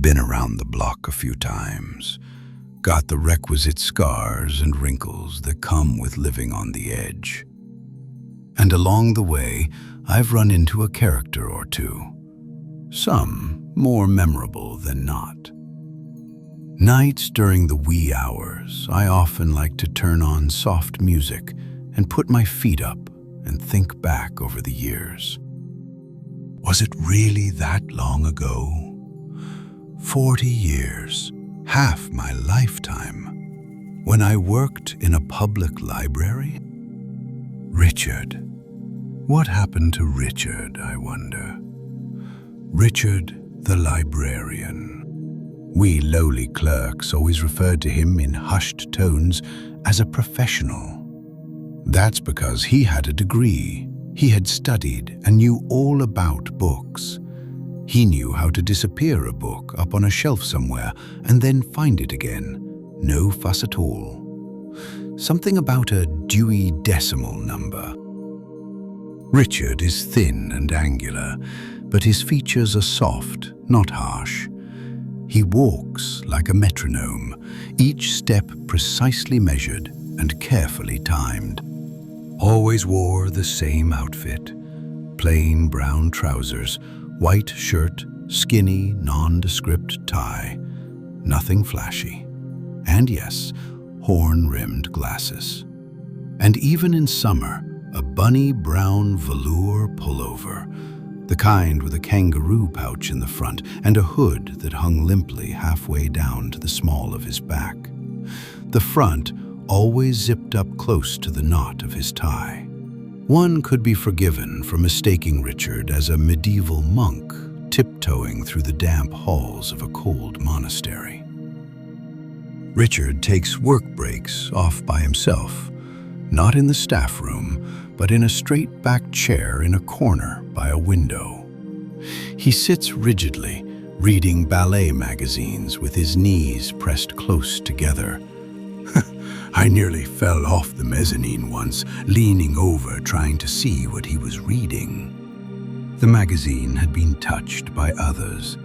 been around the block a few times, got the requisite scars and wrinkles that come with living on the edge. And along the way, I've run into a character or two, some more memorable than not. Nights during the wee hours, I often like to turn on soft music and put my feet up and think back over the years. Was it really that long ago? 40 years, half my lifetime, when I worked in a public library? Richard. What happened to Richard, I wonder? Richard-the-Librarian. We lowly clerks always referred to him in hushed tones as a professional. That's because he had a degree. He had studied and knew all about books. He knew how to disappear a book up on a shelf somewhere and then find it again. No fuss at all. Something about a Dewey Decimal number. Richard is thin and angular, but his features are soft, not harsh. He walks like a metronome, each step precisely measured and carefully timed. Always wore the same outfit, plain brown trousers, white shirt, skinny, nondescript tie. Nothing flashy. And yes, horn-rimmed glasses. And even in summer, a bunny brown velour pullover, the kind with a kangaroo pouch in the front and a hood that hung limply halfway down to the small of his back. The front always zipped up close to the knot of his tie. One could be forgiven for mistaking Richard as a medieval monk tiptoeing through the damp halls of a cold monastery. Richard takes work breaks off by himself, not in the staff room, but in a straight-backed chair in a corner by a window. He sits rigidly, reading ballet magazines with his knees pressed close together. I nearly fell off the mezzanine once, leaning over trying to see what he was reading. The magazine had been touched by others,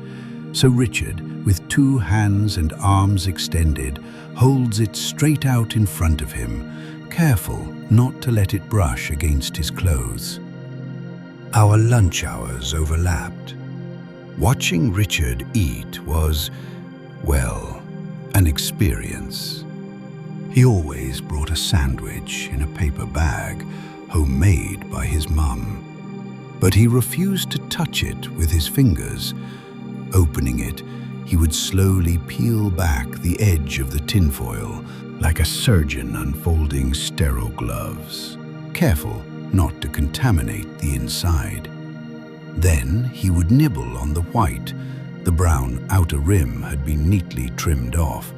so Richard, with two hands and arms extended, holds it straight out in front of him, careful not to let it brush against his clothes. Our lunch hours overlapped. Watching Richard eat was, well, an experience. He always brought a sandwich in a paper bag, homemade by his mum. But he refused to touch it with his fingers. Opening it, he would slowly peel back the edge of the tinfoil, like a surgeon unfolding sterile gloves, careful not to contaminate the inside. Then he would nibble on the white. The brown outer rim had been neatly trimmed off,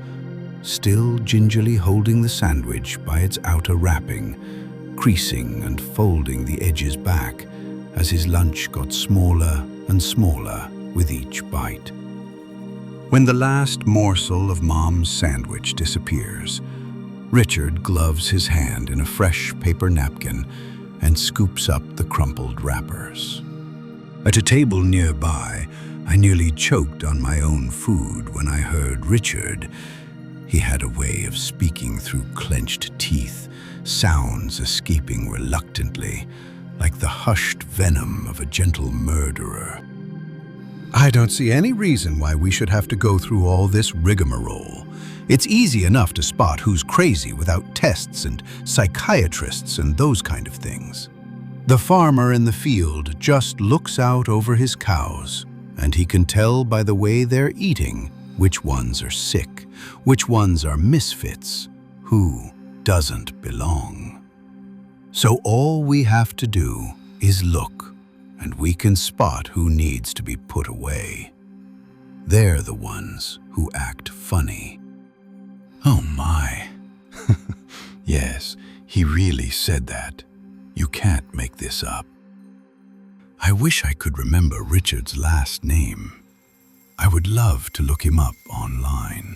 still gingerly holding the sandwich by its outer wrapping, creasing and folding the edges back as his lunch got smaller and smaller with each bite. When the last morsel of Mom's sandwich disappears, Richard gloves his hand in a fresh paper napkin and scoops up the crumpled wrappers. At a table nearby, I nearly choked on my own food when I heard Richard. He had a way of speaking through clenched teeth, sounds escaping reluctantly, like the hushed venom of a gentle murderer. I don't see any reason why we should have to go through all this rigmarole. It's easy enough to spot who's crazy without tests and psychiatrists and those kind of things. The farmer in the field just looks out over his cows, and he can tell by the way they're eating which ones are sick, which ones are misfits, who doesn't belong. So all we have to do is look, and we can spot who needs to be put away. They're the ones who act funny. Oh my. Yes, he really said that. You can't make this up. I wish I could remember Richard's last name. I would love to look him up online.